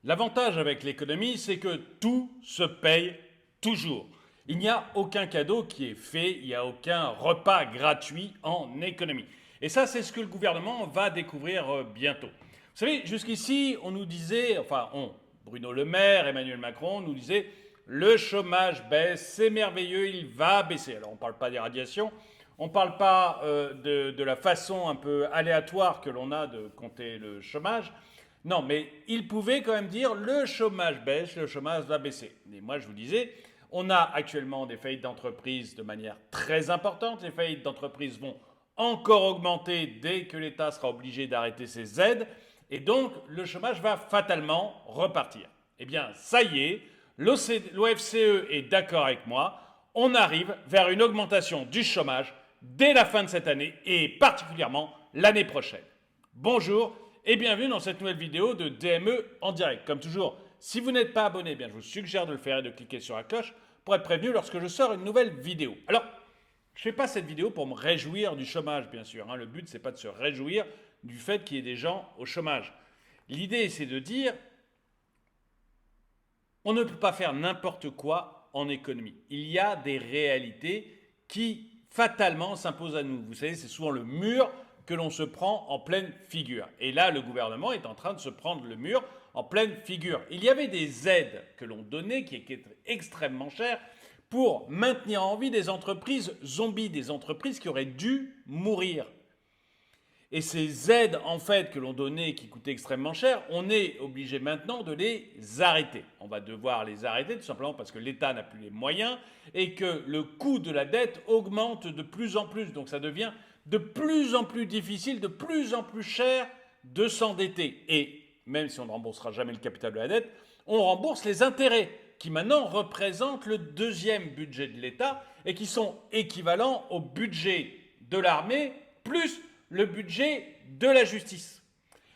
L'avantage avec l'économie, c'est que tout se paye toujours. Il n'y a aucun cadeau qui est fait, il n'y a aucun repas gratuit en économie. Et ça, c'est ce que le gouvernement va découvrir bientôt. Vous savez, jusqu'ici, on nous disait, Bruno Le Maire, Emmanuel Macron nous disaient, le chômage baisse, c'est merveilleux, il va baisser. Alors on ne parle pas des radiations, on ne parle pas de la façon un peu aléatoire que l'on a de compter le chômage. Non, mais il pouvait quand même dire le chômage baisse, le chômage va baisser. Et moi, je vous disais, on a actuellement des faillites d'entreprises de manière très importante. Les faillites d'entreprises vont encore augmenter dès que l'État sera obligé d'arrêter ses aides. Et donc, le chômage va fatalement repartir. Eh bien, ça y est, l'OFCE est d'accord avec moi. On arrive vers une augmentation du chômage dès la fin de cette année et particulièrement l'année prochaine. Bonjour et bienvenue dans cette nouvelle vidéo de DME en direct. Comme toujours, si vous n'êtes pas abonné, je vous suggère de le faire et de cliquer sur la cloche pour être prévenu lorsque je sors une nouvelle vidéo. Alors, je ne fais pas cette vidéo pour me réjouir du chômage, bien sûr. Le but, ce n'est pas de se réjouir du fait qu'il y ait des gens au chômage. L'idée, c'est de dire, on ne peut pas faire n'importe quoi en économie. Il y a des réalités qui fatalement s'imposent à nous. Vous savez, c'est souvent le mur que l'on se prend en pleine figure. Et là, le gouvernement est en train de se prendre le mur en pleine figure. Il y avait des aides que l'on donnait qui étaient extrêmement chères pour maintenir en vie des entreprises zombies, des entreprises qui auraient dû mourir. Et ces aides, en fait, que l'on donnait, qui coûtaient extrêmement cher, on est obligé maintenant de les arrêter. On va devoir les arrêter tout simplement parce que l'État n'a plus les moyens et que le coût de la dette augmente de plus en plus. Donc ça devient de plus en plus difficile, de plus en plus cher de s'endetter. Et même si on ne remboursera jamais le capital de la dette, on rembourse les intérêts qui maintenant représentent le deuxième budget de l'État et qui sont équivalents au budget de l'armée plus le budget de la justice.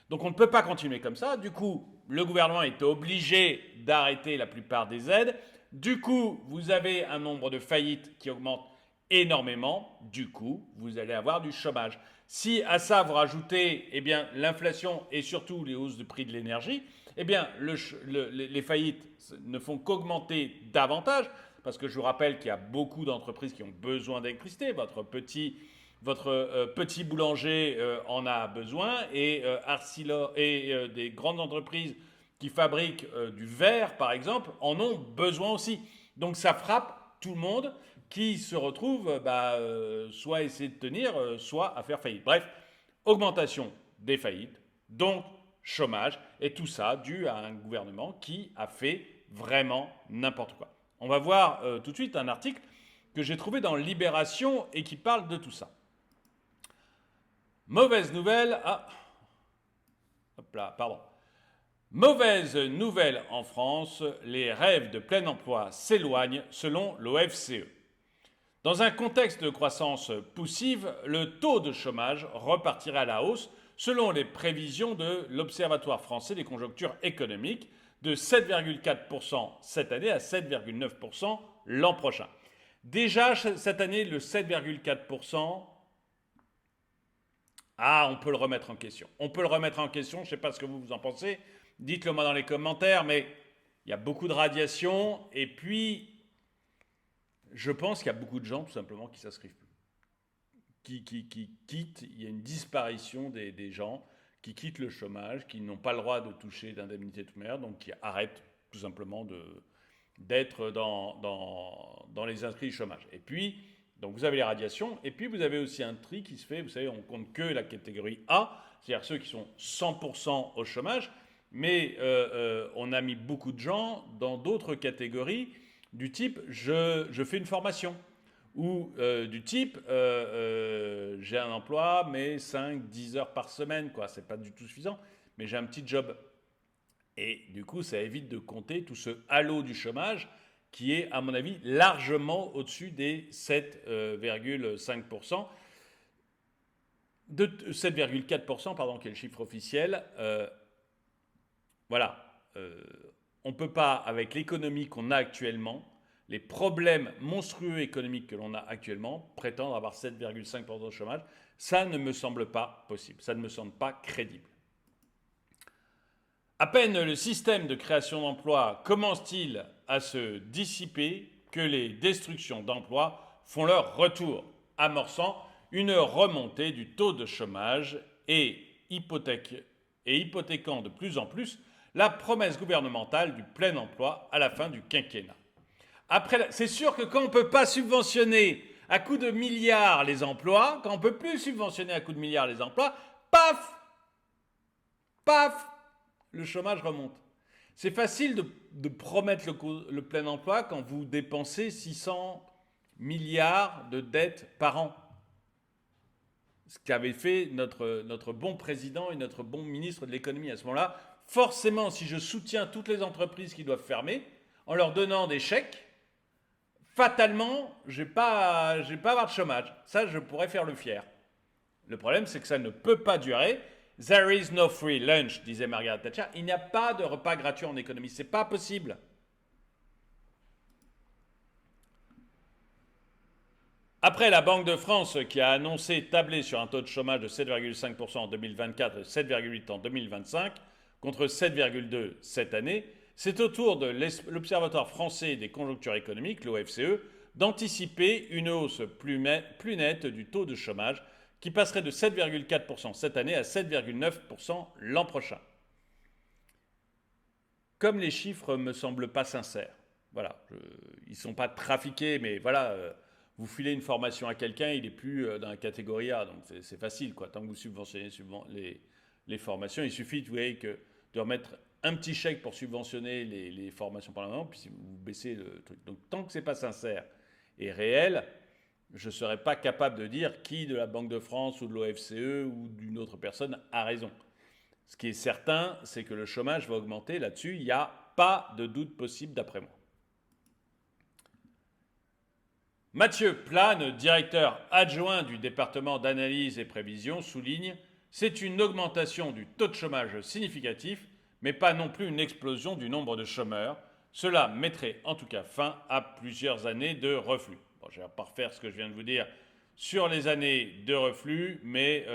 Donc on ne peut pas continuer comme ça. Du coup, le gouvernement est obligé d'arrêter la plupart des aides. Du coup, vous avez un nombre de faillites qui augmente énormément. Du coup, vous allez avoir du chômage. Si à ça vous rajoutez l'inflation et surtout les hausses de prix de l'énergie, les faillites ne font qu'augmenter davantage parce que je vous rappelle qu'il y a beaucoup d'entreprises qui ont besoin d'électricité. Votre petit boulanger en a besoin et des grandes entreprises qui fabriquent du verre, par exemple, en ont besoin aussi. Donc ça frappe tout le monde qui se retrouve soit à essayer de tenir, soit à faire faillite. Bref, augmentation des faillites, donc chômage, et tout ça dû à un gouvernement qui a fait vraiment n'importe quoi. On va voir tout de suite un article que j'ai trouvé dans Libération et qui parle de tout ça. Mauvaise nouvelle. Mauvaise nouvelle en France, les rêves de plein emploi s'éloignent selon l'OFCE. Dans un contexte de croissance poussive, le taux de chômage repartirait à la hausse selon les prévisions de l'Observatoire français des conjonctures économiques de 7,4% cette année à 7,9% l'an prochain. Déjà cette année, le 7,4%, on peut le remettre en question. On peut le remettre en question, je ne sais pas ce que vous en pensez. Dites-le moi dans les commentaires, mais il y a beaucoup de radiation. Et puis, je pense qu'il y a beaucoup de gens, tout simplement, qui ne s'inscrivent plus. Qui quittent, il y a une disparition des gens qui quittent le chômage, qui n'ont pas le droit de toucher d'indemnité de chômage, donc qui arrêtent tout simplement d'être dans les inscrits du chômage. Et puis, donc vous avez les radiations, et puis vous avez aussi un tri qui se fait, vous savez, on compte que la catégorie A, c'est-à-dire ceux qui sont 100% au chômage, mais on a mis beaucoup de gens dans d'autres catégories du type je fais une formation, ou du type j'ai un emploi mais 5-10 heures par semaine, quoi, c'est pas du tout suffisant, mais j'ai un petit job. Et du coup, ça évite de compter tout ce halo du chômage qui est, à mon avis, largement au-dessus des 7,5%, de 7,4%, pardon, qui est le chiffre officiel. Voilà. On ne peut pas, avec l'économie qu'on a actuellement, les problèmes monstrueux économiques que l'on a actuellement, prétendre avoir 7,5% de chômage, ça ne me semble pas possible, ça ne me semble pas crédible. À peine le système de création d'emplois commence-t-il à se dissiper que les destructions d'emplois font leur retour, amorçant une remontée du taux de chômage et hypothéquant de plus en plus la promesse gouvernementale du plein emploi à la fin du quinquennat. C'est sûr que quand on ne peut pas subventionner à coups de milliards les emplois, quand on ne peut plus subventionner à coups de milliards les emplois, paf, paf, le chômage remonte. C'est facile de promettre le plein emploi quand vous dépensez 600 milliards de dettes par an. Ce qu'avait fait notre bon président et notre bon ministre de l'économie à ce moment-là. Forcément, si je soutiens toutes les entreprises qui doivent fermer, en leur donnant des chèques, fatalement, je ne vais pas avoir de chômage. Ça, je pourrais faire le fier. Le problème, c'est que ça ne peut pas durer. There is no free lunch, disait Margaret Thatcher. Il n'y a pas de repas gratuit en économie. C'est pas possible. Après la Banque de France qui a annoncé tabler sur un taux de chômage de 7,5% en 2024 et 7,8% en 2025, contre 7,2% cette année, c'est au tour de l'Observatoire français des conjonctures économiques, l'OFCE, d'anticiper une hausse plus nette du taux de chômage qui passerait de 7,4% cette année à 7,9% l'an prochain. Comme les chiffres ne me semblent pas sincères, voilà, ils ne sont pas trafiqués, mais voilà, vous filez une formation à quelqu'un, il n'est plus dans la catégorie A, donc c'est facile, quoi. Tant que vous subventionnez les formations, il suffit de remettre un petit chèque pour subventionner les formations pendant un moment, puis vous baissez le truc. Donc tant que ce n'est pas sincère et réel, je ne serais pas capable de dire qui de la Banque de France ou de l'OFCE ou d'une autre personne a raison. Ce qui est certain, c'est que le chômage va augmenter. Là-dessus, il n'y a pas de doute possible d'après moi. Mathieu Plane, directeur adjoint du département d'analyse et prévision, souligne « C'est une augmentation du taux de chômage significatif, mais pas non plus une explosion du nombre de chômeurs. Cela mettrait en tout cas fin à plusieurs années de reflux. » Bon, je ne vais pas refaire ce que je viens de vous dire sur les années de reflux, mais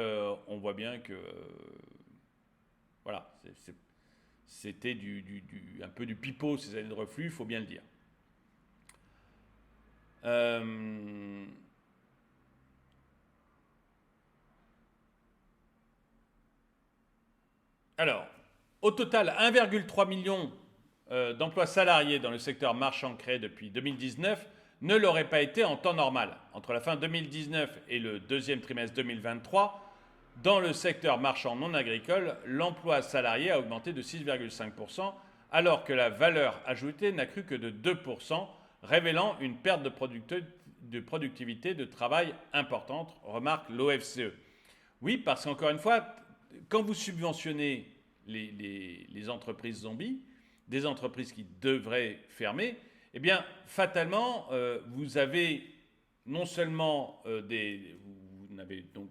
on voit bien que voilà, c'était un peu du pipeau ces années de reflux, il faut bien le dire. Alors, au total, 1,3 million d'emplois salariés dans le secteur marchand créés depuis 2019 ne l'auraient pas été en temps normal. Entre la fin 2019 et le deuxième trimestre 2023, dans le secteur marchand non agricole, l'emploi salarié a augmenté de 6,5%, alors que la valeur ajoutée n'a cru que de 2%, révélant une perte de productivité de travail importante, remarque l'OFCE. Oui, parce qu'encore une fois, quand vous subventionnez les entreprises zombies, des entreprises qui devraient fermer, eh bien, fatalement, vous avez non seulement vous n'avez donc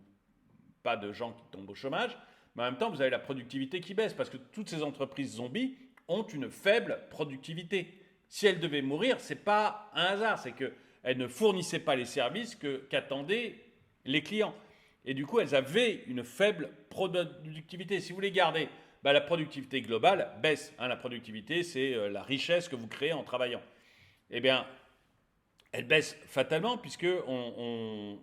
pas de gens qui tombent au chômage, mais en même temps, vous avez la productivité qui baisse, parce que toutes ces entreprises zombies ont une faible productivité. Si elles devaient mourir, ce n'est pas un hasard, c'est qu'elles ne fournissaient pas les services qu'attendaient les clients. Et du coup, elles avaient une faible productivité. Si vous les gardez, la productivité globale baisse. La productivité, c'est la richesse que vous créez en travaillant. Eh bien, elle baisse fatalement puisqu'on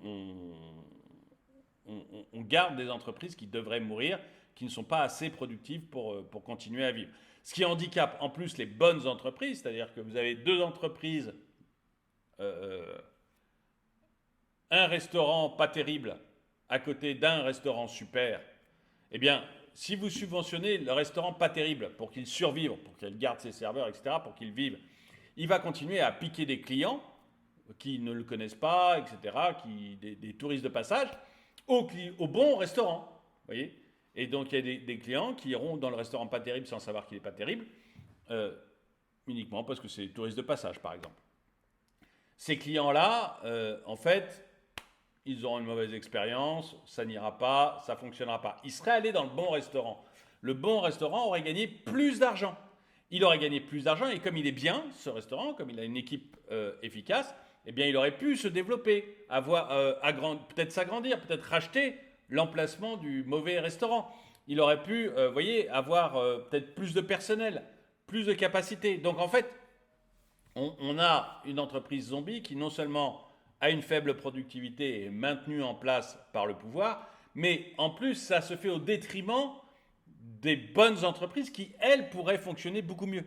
garde des entreprises qui devraient mourir, qui ne sont pas assez productives pour continuer à vivre. Ce qui handicape en plus les bonnes entreprises, c'est-à-dire que vous avez deux entreprises, un restaurant pas terrible à côté d'un restaurant super. Eh bien, si vous subventionnez le restaurant pas terrible pour qu'il survive, pour qu'il garde ses serveurs, etc., pour qu'il vive, il va continuer à piquer des clients qui ne le connaissent pas, etc., des touristes de passage, au bon restaurant. Voyez, et donc il y a des clients qui iront dans le restaurant pas terrible sans savoir qu'il n'est pas terrible, uniquement parce que c'est des touristes de passage, par exemple. Ces clients-là, en fait, ils auront une mauvaise expérience, ça n'ira pas, ça ne fonctionnera pas. Ils seraient allés dans le bon restaurant. Le bon restaurant aurait gagné plus d'argent. Il aurait gagné plus d'argent et comme il est bien, ce restaurant, comme il a une équipe efficace, eh bien, il aurait pu se développer, peut-être s'agrandir, peut-être racheter l'emplacement du mauvais restaurant. il aurait pu, vous voyez, avoir peut-être plus de personnel, plus de capacité. Donc en fait, on a une entreprise zombie qui non seulement a une faible productivité et est maintenue en place par le pouvoir, mais en plus, ça se fait au détriment des bonnes entreprises qui, elles, pourraient fonctionner beaucoup mieux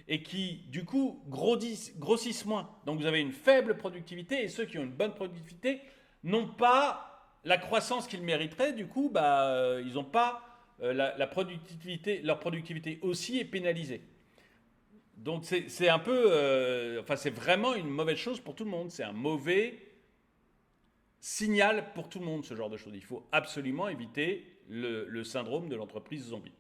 et qui, du coup, grossissent moins. Donc vous avez une faible productivité et ceux qui ont une bonne productivité n'ont pas la croissance qu'ils mériteraient. Du coup, ils n'ont pas la productivité, leur productivité aussi est pénalisée. Donc c'est un peu, enfin c'est vraiment une mauvaise chose pour tout le monde. C'est un mauvais signal pour tout le monde, ce genre de choses. Il faut absolument éviter le syndrome de l'entreprise zombie.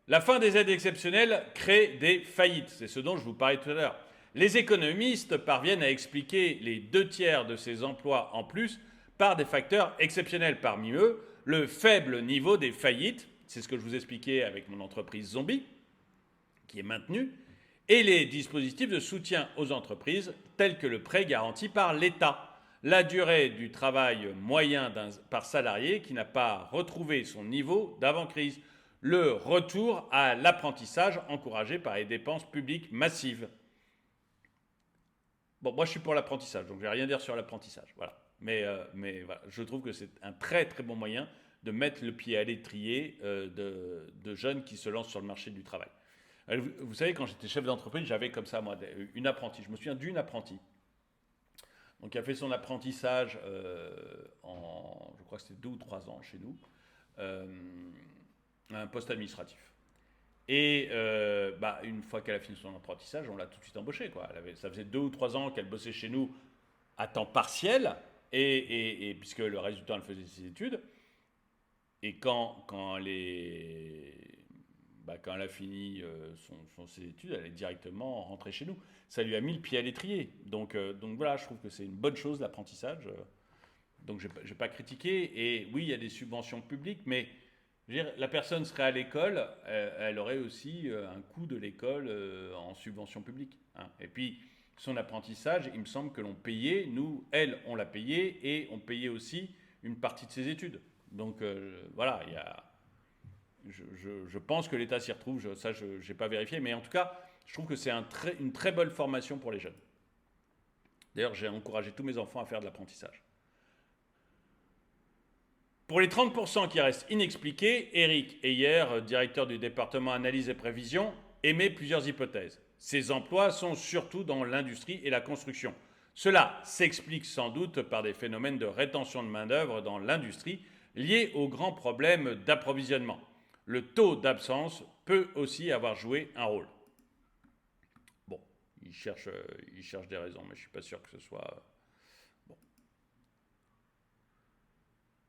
La fin des aides exceptionnelles crée des faillites. C'est ce dont je vous parlais tout à l'heure. Les économistes parviennent à expliquer les 2 tiers de ces emplois en plus par des facteurs exceptionnels. Parmi eux, le faible niveau des faillites, c'est ce que je vous expliquais avec mon entreprise zombie, qui est maintenue, et les dispositifs de soutien aux entreprises, tels que le prêt garanti par l'État. La durée du travail moyen par salarié qui n'a pas retrouvé son niveau d'avant-crise. Le retour à l'apprentissage encouragé par les dépenses publiques massives. Bon, moi je suis pour l'apprentissage, donc je ne vais rien dire sur l'apprentissage. Voilà. Mais voilà, je trouve que c'est un très très bon moyen de mettre le pied à l'étrier de jeunes qui se lancent sur le marché du travail. Vous savez, quand j'étais chef d'entreprise, j'avais comme ça, moi, une apprentie. Je me souviens d'une apprentie. Donc, qui a fait son apprentissage je crois que c'était 2 ou 3 ans chez nous, à un poste administratif. Et une fois qu'elle a fini son apprentissage, on l'a tout de suite embauchée, quoi. Ça faisait 2 ou 3 ans qu'elle bossait chez nous à temps partiel, et puisque le résultat, elle faisait ses études. Et quand elle a fini ses études, elle est directement rentrée chez nous. Ça lui a mis le pied à l'étrier. Donc voilà, je trouve que c'est une bonne chose, l'apprentissage. Donc je ne vais pas critiquer. Et oui, il y a des subventions publiques, mais je veux dire, la personne serait à l'école, elle aurait aussi un coût de l'école en subvention publique. Hein. Et puis, son apprentissage, il me semble que l'on payait, nous, elle, on l'a payé, et on payait aussi une partie de ses études. Donc voilà, il y a... Je pense que l'État s'y retrouve, ça je n'ai pas vérifié, mais en tout cas, je trouve que c'est une très bonne formation pour les jeunes. D'ailleurs, j'ai encouragé tous mes enfants à faire de l'apprentissage. Pour les 30% qui restent inexpliqués, Eric Heyer, directeur du département analyse et prévision, émet plusieurs hypothèses. Ces emplois sont surtout dans l'industrie et la construction. Cela s'explique sans doute par des phénomènes de rétention de main-d'œuvre dans l'industrie liés aux grands problèmes d'approvisionnement. Le taux d'absence peut aussi avoir joué un rôle. Bon, il cherche des raisons, mais je ne suis pas sûr que ce soit... Bon.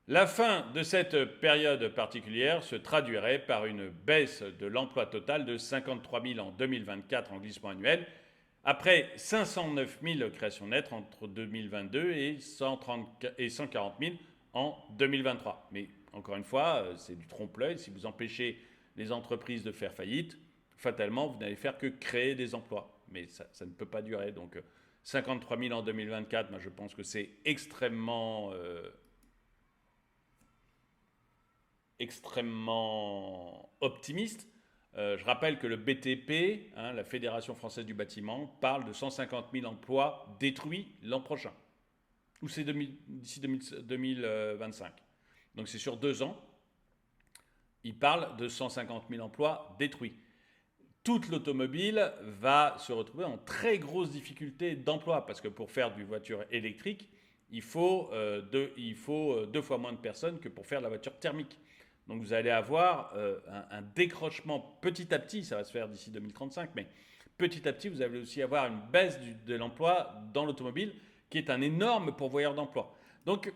La fin de cette période particulière se traduirait par une baisse de l'emploi total de 53 000 en 2024 en glissement annuel, après 509 000 créations nettes entre 2022 et 140 000 en 2023. Mais encore une fois, c'est du trompe-l'œil. Si vous empêchez les entreprises de faire faillite, fatalement, vous n'allez faire que créer des emplois. Mais ça ne peut pas durer. Donc 53 000 en 2024, moi je pense que c'est extrêmement optimiste. Je rappelle que le BTP, la Fédération française du bâtiment, parle de 150 000 emplois détruits l'an prochain. Ou c'est d'ici 2025. Donc c'est sur 2 ans. Il parle de 150 000 emplois détruits. Toute l'automobile va se retrouver en très grosse difficulté d'emploi parce que pour faire du voiture électrique, il faut 2 fois moins de personnes que pour faire de la voiture thermique. Donc vous allez avoir un décrochement petit à petit, ça va se faire d'ici 2035, mais petit à petit, vous allez aussi avoir une baisse de l'emploi dans l'automobile qui est un énorme pourvoyeur d'emploi. Donc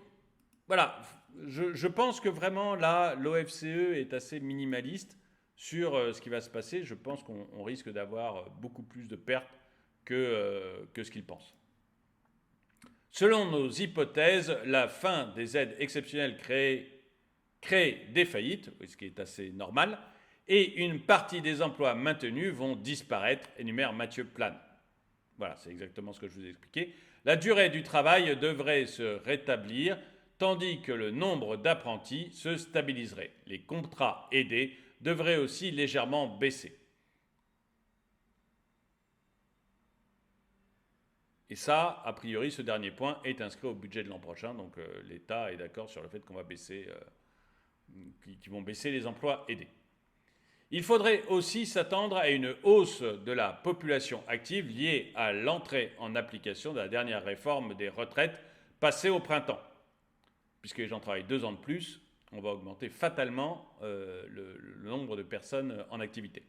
voilà, je pense que vraiment là, l'OFCE est assez minimaliste sur ce qui va se passer. Je pense qu'on risque d'avoir beaucoup plus de pertes que ce qu'il pense. Selon nos hypothèses, la fin des aides exceptionnelles crée des faillites, ce qui est assez normal, et une partie des emplois maintenus vont disparaître, énumère Mathieu Plane. Voilà, c'est exactement ce que je vous ai expliqué. La durée du travail devrait se rétablir tandis que le nombre d'apprentis se stabiliserait. Les contrats aidés devraient aussi légèrement baisser. Et ça, a priori, ce dernier point est inscrit au budget de l'an prochain, donc l'État est d'accord sur le fait qu'on va baisser, qu'ils vont baisser les emplois aidés. Il faudrait aussi s'attendre à une hausse de la population active liée à l'entrée en application de la dernière réforme des retraites passée au printemps. Puisque les gens travaillent 2 ans de plus, on va augmenter fatalement le nombre de personnes en activité.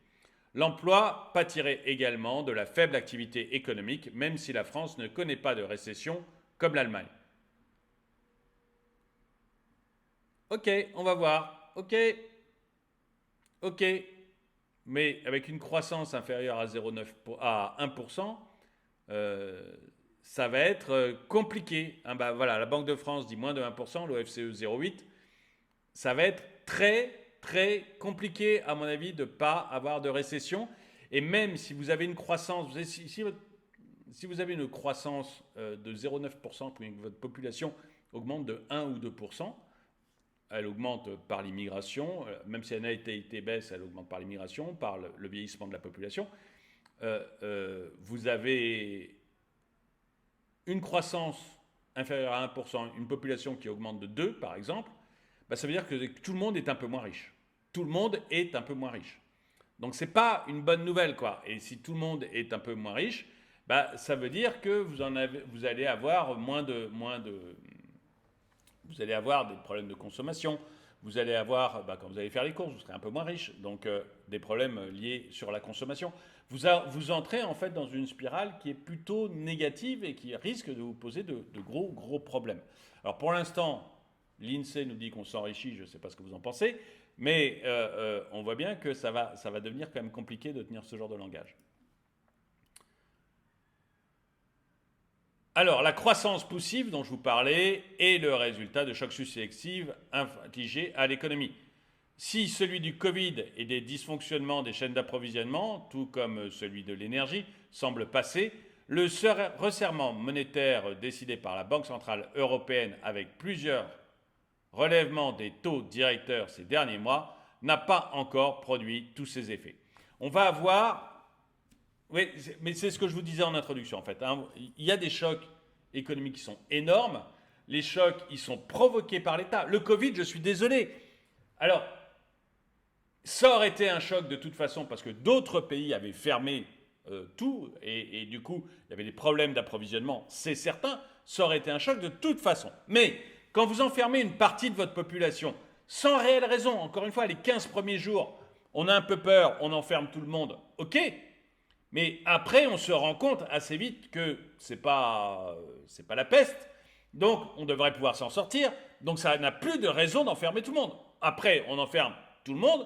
L'emploi pâtirait également de la faible activité économique, même si la France ne connaît pas de récession comme l'Allemagne. Ok, on va voir. Ok, mais avec une croissance inférieure à 0,9 à 1%, ça va être compliqué. Hein, bah, voilà, la Banque de France dit moins de 1%, l'OFCE 0,8. Ça va être très, très compliqué, à mon avis, de ne pas avoir de récession. Et même si vous avez une croissance, si vous avez une croissance de 0,9%, que votre population augmente de 1 ou 2%, elle augmente par l'immigration, même si la natalité baisse, elle augmente par l'immigration, par le vieillissement de la population. Vous avez une croissance inférieure à 1%, une population qui augmente de 2, par exemple, bah, ça veut dire que tout le monde est un peu moins riche. Tout le monde est un peu moins riche. Donc ce n'est pas une bonne nouvelle, quoi. Et si tout le monde est un peu moins riche, bah, ça veut dire que vous allez avoir vous allez avoir des problèmes de consommation. Vous allez avoir, bah, quand vous allez faire les courses, vous serez un peu moins riche. Donc des problèmes liés sur la consommation. Vous entrez en fait dans une spirale qui est plutôt négative et qui risque de vous poser de gros problèmes. Alors pour l'instant, l'INSEE nous dit qu'on s'enrichit, je ne sais pas ce que vous en pensez, mais on voit bien que ça va devenir quand même compliqué de tenir ce genre de langage. Alors, la croissance poussive dont je vous parlais est le résultat de chocs successifs infligés à l'économie. Si celui du Covid et des dysfonctionnements des chaînes d'approvisionnement, tout comme celui de l'énergie, semble passer, le resserrement monétaire décidé par la Banque centrale européenne avec plusieurs relèvements des taux directeurs ces derniers mois n'a pas encore produit tous ses effets. On va avoir... Oui, mais c'est ce que je vous disais en introduction en fait. Hein. Il y a des chocs économiques qui sont énormes. Les chocs, ils sont provoqués par l'État. Le Covid, je suis désolé. Alors, ça aurait été un choc de toute façon parce que d'autres pays avaient fermé tout et du coup, il y avait des problèmes d'approvisionnement, c'est certain. Ça aurait été un choc de toute façon. Mais quand vous enfermez une partie de votre population sans réelle raison, encore une fois, les 15 premiers jours, on a un peu peur, on enferme tout le monde, ok. Mais après, on se rend compte assez vite que c'est pas la peste. Donc, on devrait pouvoir s'en sortir. Donc, ça n'a plus de raison d'enfermer tout le monde. Après, on enferme tout le monde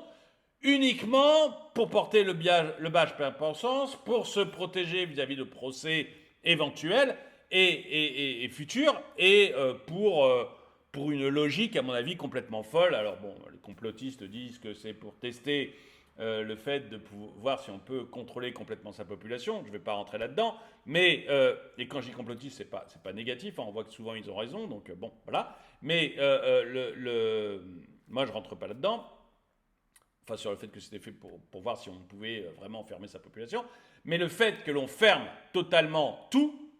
uniquement pour porter le badge perpensance, pour se protéger vis-à-vis de procès éventuels et futurs, et pour une logique, à mon avis, complètement folle. Alors bon, les complotistes disent que c'est pour tester le fait de voir si on peut contrôler complètement sa population. Je ne vais pas rentrer là-dedans, mais et quand je dis complotiste, c'est pas négatif. Hein, on voit que souvent ils ont raison, donc bon, voilà. Mais moi, je rentre pas là-dedans. Enfin, sur le fait que c'était fait pour voir si on pouvait vraiment fermer sa population. Mais le fait que l'on ferme totalement tout,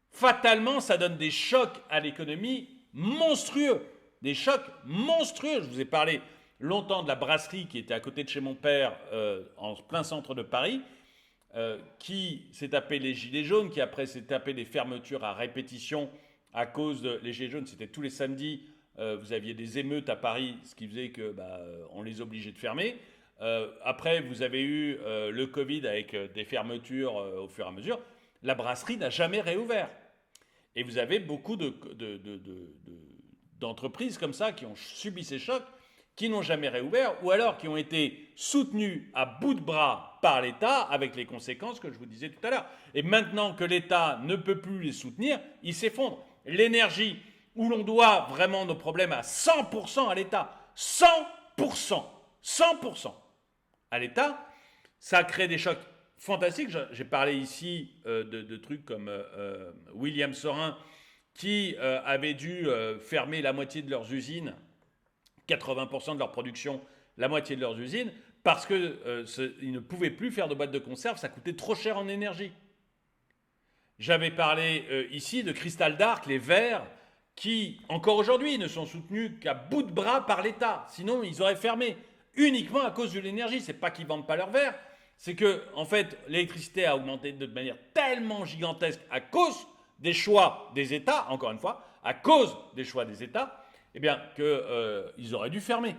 fatalement, ça donne des chocs à l'économie monstrueux. Des chocs monstrueux. Je vous ai parlé longtemps de la brasserie qui était à côté de chez mon père, en plein centre de Paris, qui s'est tapé les gilets jaunes, qui après s'est tapé des fermetures à répétition à cause de... Les gilets jaunes, c'était tous les samedis. Vous aviez des émeutes à Paris, ce qui faisait que on les obligeait de fermer. Après, vous avez eu le Covid avec des fermetures au fur et à mesure. La brasserie n'a jamais réouvert. Et vous avez beaucoup d'entreprises comme ça qui ont subi ces chocs, qui n'ont jamais réouvert, ou alors qui ont été soutenues à bout de bras par l'État, avec les conséquences que je vous disais tout à l'heure. Et maintenant que l'État ne peut plus les soutenir, ils s'effondrent. L'énergie, où l'on doit vraiment nos problèmes à 100% à l'État, 100%, 100% à l'État, ça crée des chocs fantastiques. J'ai parlé ici de trucs comme William Sorin, qui avaient dû fermer la moitié de leurs usines, 80% de leur production, la moitié de leurs usines, parce qu'ils ne pouvaient plus faire de boîtes de conserve, ça coûtait trop cher en énergie. J'avais parlé ici de Cristal Dark, les verts, qui, encore aujourd'hui, ne sont soutenus qu'à bout de bras par l'État. Sinon, ils auraient fermé uniquement à cause de l'énergie. C'est pas qu'ils vendent pas leurs verres, c'est que, en fait, l'électricité a augmenté de manière tellement gigantesque à cause des choix des États, encore une fois, à cause des choix des États, eh bien, qu'ils auraient dû fermer.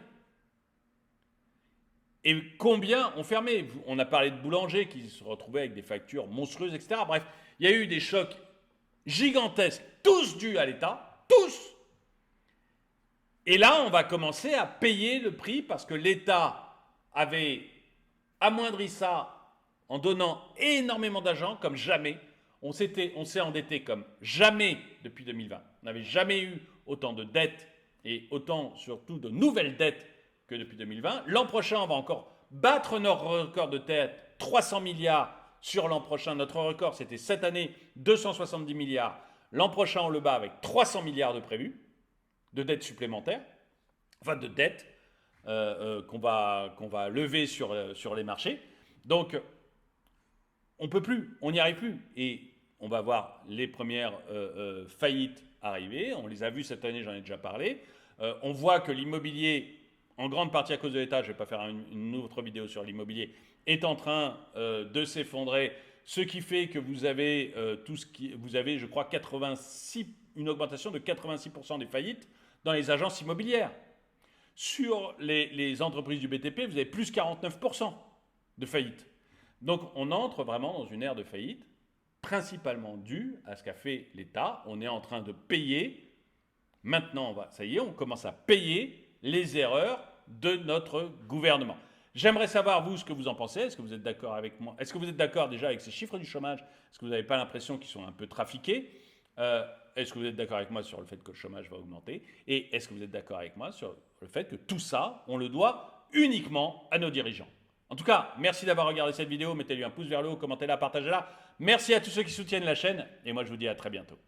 Et combien ont fermé? On a parlé de boulangers qui se retrouvaient avec des factures monstrueuses, etc. Bref, il y a eu des chocs gigantesques, tous dus à l'État, tous. Et là, on va commencer à payer le prix parce que l'État avait amoindri ça en donnant énormément d'argent comme jamais. On s'est endetté comme jamais depuis 2020. On n'avait jamais eu autant de dettes et autant surtout de nouvelles dettes que depuis 2020. L'an prochain, on va encore battre notre record de dette, 300 milliards sur l'an prochain. Notre record, c'était cette année, 270 milliards. L'an prochain, on le bat avec 300 milliards de prévus, de dettes supplémentaires, enfin de dettes qu'on va lever sur les marchés. Donc, on ne peut plus, on n'y arrive plus. Et on va voir les premières faillites arriver. On les a vues cette année, j'en ai déjà parlé. On voit que l'immobilier, en grande partie à cause de l'État, je ne vais pas faire une autre vidéo sur l'immobilier, est en train de s'effondrer. Ce qui fait que vous avez, je crois, une augmentation de 86% des faillites dans les agences immobilières. Sur les entreprises du BTP, vous avez plus 49% de faillites. Donc on entre vraiment dans une ère de faillite, principalement due à ce qu'a fait l'État. On est en train de payer, maintenant ça y est, on commence à payer les erreurs de notre gouvernement. J'aimerais savoir, vous, ce que vous en pensez. Est-ce que vous êtes d'accord avec moi? Est-ce que vous êtes d'accord déjà avec ces chiffres du chômage? Est-ce que vous n'avez pas l'impression qu'ils sont un peu trafiqués? Est-ce que vous êtes d'accord avec moi sur le fait que le chômage va augmenter? Et est-ce que vous êtes d'accord avec moi sur le fait que tout ça, on le doit uniquement à nos dirigeants? En tout cas, merci d'avoir regardé cette vidéo. Mettez-lui un pouce vers le haut, commentez-la, partagez-la. Merci à tous ceux qui soutiennent la chaîne. Et moi, je vous dis à très bientôt.